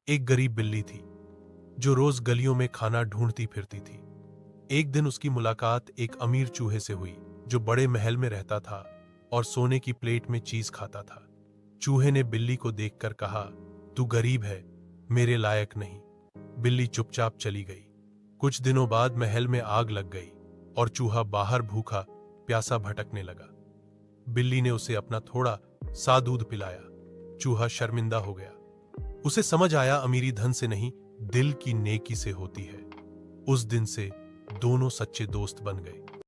एक गरीब बिल्ली थी जो रोज गलियों में खाना ढूंढती फिरती थी। एक दिन उसकी मुलाकात एक अमीर चूहे से हुई जो बड़े महल में रहता था और सोने की प्लेट में चीज खाता था। चूहे ने बिल्ली को देखकर कहा, तू गरीब है, मेरे लायक नहीं। बिल्ली चुपचाप चली गई। कुछ दिनों बाद महल में आग लग गई और चूहा बाहर भूखा प्यासा भटकने लगा। बिल्ली ने उसे अपना थोड़ा सा दूध पिलाया। चूहा शर्मिंदा हो गया। उसे समझ आया अमीरी धन से नहीं, दिल की नेकी से होती है। उस दिन से दोनों सच्चे दोस्त बन गए।